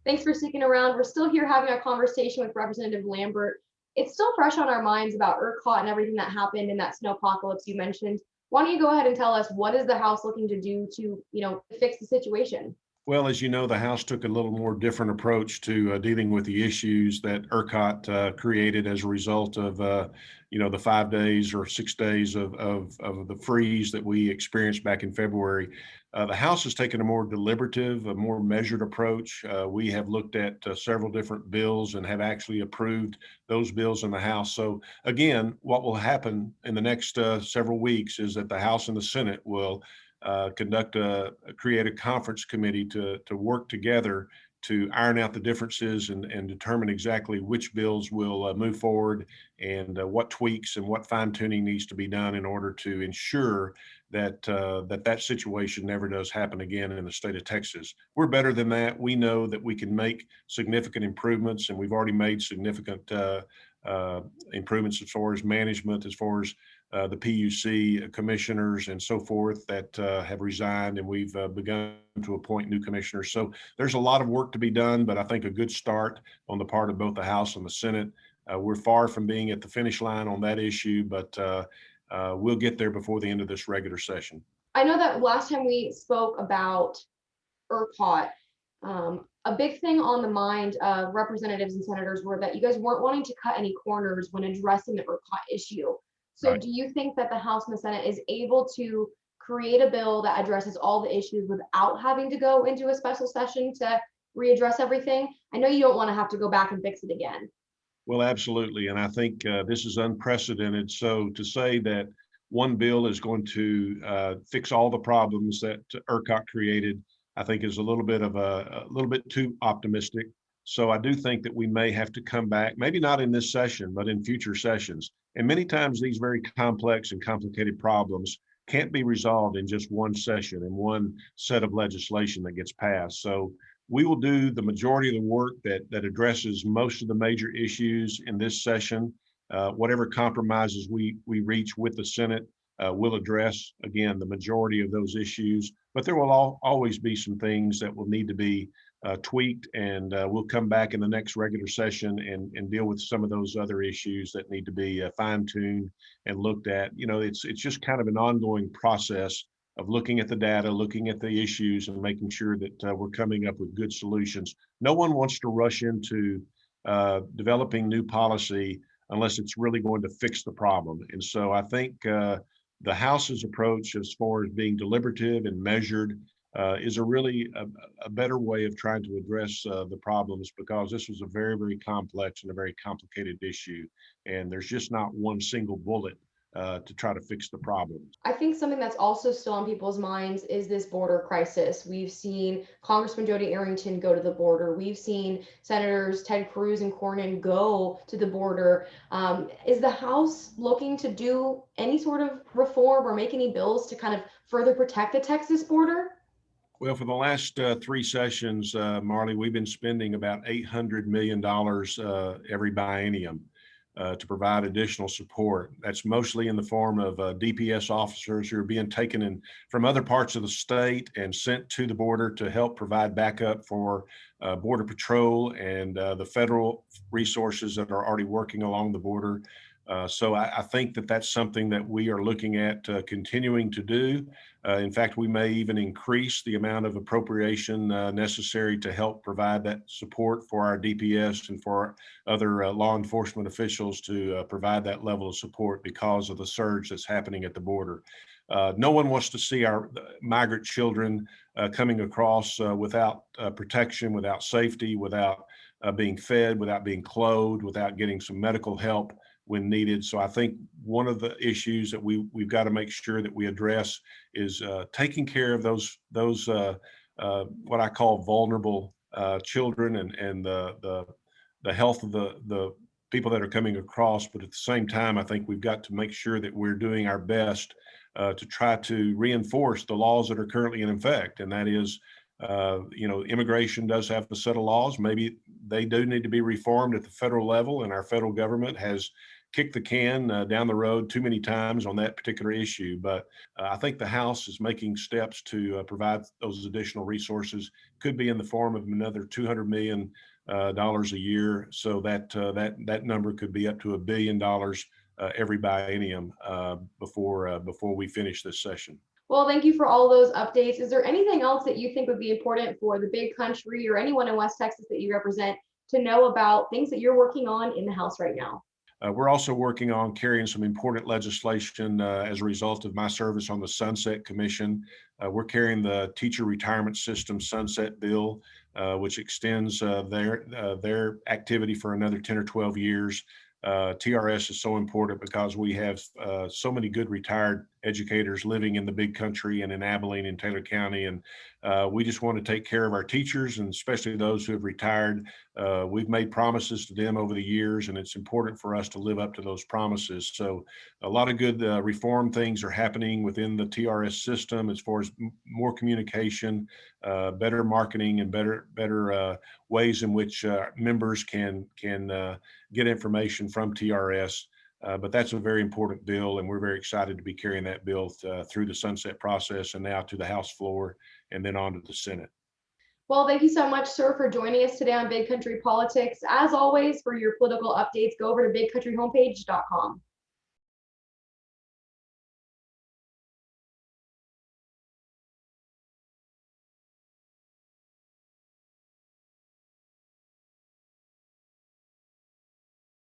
Thanks for sticking around. We're still here having our conversation with Representative Lambert. It's still fresh on our minds about ERCOT and everything that happened in that snowpocalypse you mentioned. Why don't you go ahead and tell us what is the House looking to do to, fix the situation? Well, as you know, the House took a little more different approach to dealing with the issues that ERCOT created as a result of, the 5 days or 6 days of the freeze that we experienced back in February. The House has taken a more deliberative, a more measured approach. We have looked at several different bills and have actually approved those bills in the House. So again, what will happen in the next several weeks is that the House and the Senate will create a conference committee to work together to iron out the differences and determine exactly which bills will move forward and what tweaks and what fine tuning needs to be done in order to ensure that that situation never does happen again in the state of Texas. We're better than that. We know that we can make significant improvements, and we've already made significant improvements as far as management, as far as the PUC commissioners and so forth that have resigned, and we've begun to appoint new commissioners. So there's a lot of work to be done, but I think a good start on the part of both the House and the Senate. We're far from being at the finish line on that issue, but we'll get there before the end of this regular session. I know that last time we spoke about ERCOT, a big thing on the mind of representatives and senators were that you guys weren't wanting to cut any corners when addressing the ERCOT issue. So Right. do you think that the House and the Senate is able to create a bill that addresses all the issues without having to go into a special session to readdress everything? I know you don't want to have to go back and fix it again. Well, absolutely. And I think this is unprecedented. So to say that one bill is going to fix all the problems that ERCOT created, I think is a little bit too optimistic. So I do think that we may have to come back, maybe not in this session, but in future sessions. And many times these very complex and complicated problems can't be resolved in just one session and one set of legislation that gets passed. So we will do the majority of the work that addresses most of the major issues in this session. Whatever compromises we reach with the Senate will address, again, the majority of those issues. But there will always be some things that will need to be tweaked, and we'll come back in the next regular session and deal with some of those other issues that need to be fine-tuned and looked at. It's just kind of an ongoing process of looking at the data, looking at the issues, and making sure that we're coming up with good solutions. No one wants to rush into developing new policy unless it's really going to fix the problem. And so I think the House's approach, as far as being deliberative and measured, is a better way of trying to address the problems, because this was a very, very complex and a very complicated issue. And there's just not one single bullet to try to fix the problems. I think something that's also still on people's minds is this border crisis. We've seen Congressman Jody Arrington go to the border. We've seen Senators Ted Cruz and Cornyn go to the border. Is the House looking to do any sort of reform or make any bills to kind of further protect the Texas border? Well, for the last three sessions, Marley, we've been spending about $800 million every biennium to provide additional support. That's mostly in the form of DPS officers who are being taken in from other parts of the state and sent to the border to help provide backup for Border Patrol and the federal resources that are already working along the border. So I think that that's something that we are looking at continuing to do. In fact, we may even increase the amount of appropriation necessary to help provide that support for our DPS and for other law enforcement officials to provide that level of support because of the surge that's happening at the border. No one wants to see our migrant children coming across without protection, without safety, without being fed, without being clothed, without getting some medical help when needed. So I think one of the issues that we've got to make sure that we address is taking care of those what I call vulnerable children and the health of the people that are coming across. But at the same time, I think we've got to make sure that we're doing our best to try to reinforce the laws that are currently in effect, and that is immigration does have a set of laws. Maybe they do need to be reformed at the federal level, and our federal government has kicked the can down the road too many times on that particular issue. But I think the House is making steps to provide those additional resources. Could be in the form of another $200 million a year, so that number could be up to $1 billion every biennium before we finish this session. Well, thank you for all those updates. Is there anything else that you think would be important for the big country or anyone in West Texas that you represent to know about things that you're working on in the House right now? We're also working on carrying some important legislation as a result of my service on the Sunset Commission. We're carrying the Teacher Retirement System Sunset Bill, which extends their activity for another 10 or 12 years. TRS is so important because we have so many good retired educators living in the big country and in Abilene and Taylor County. And we just want to take care of our teachers, and especially those who have retired. We've made promises to them over the years, and it's important for us to live up to those promises. So a lot of good reform things are happening within the TRS system as far as more communication, better marketing, and better ways in which members can get information from TRS. But that's a very important bill, and we're very excited to be carrying that bill through the sunset process and now to the House floor and then on to the Senate. Well, thank you so much, sir, for joining us today on Big Country Politics. As always, for your political updates, go over to bigcountryhomepage.com.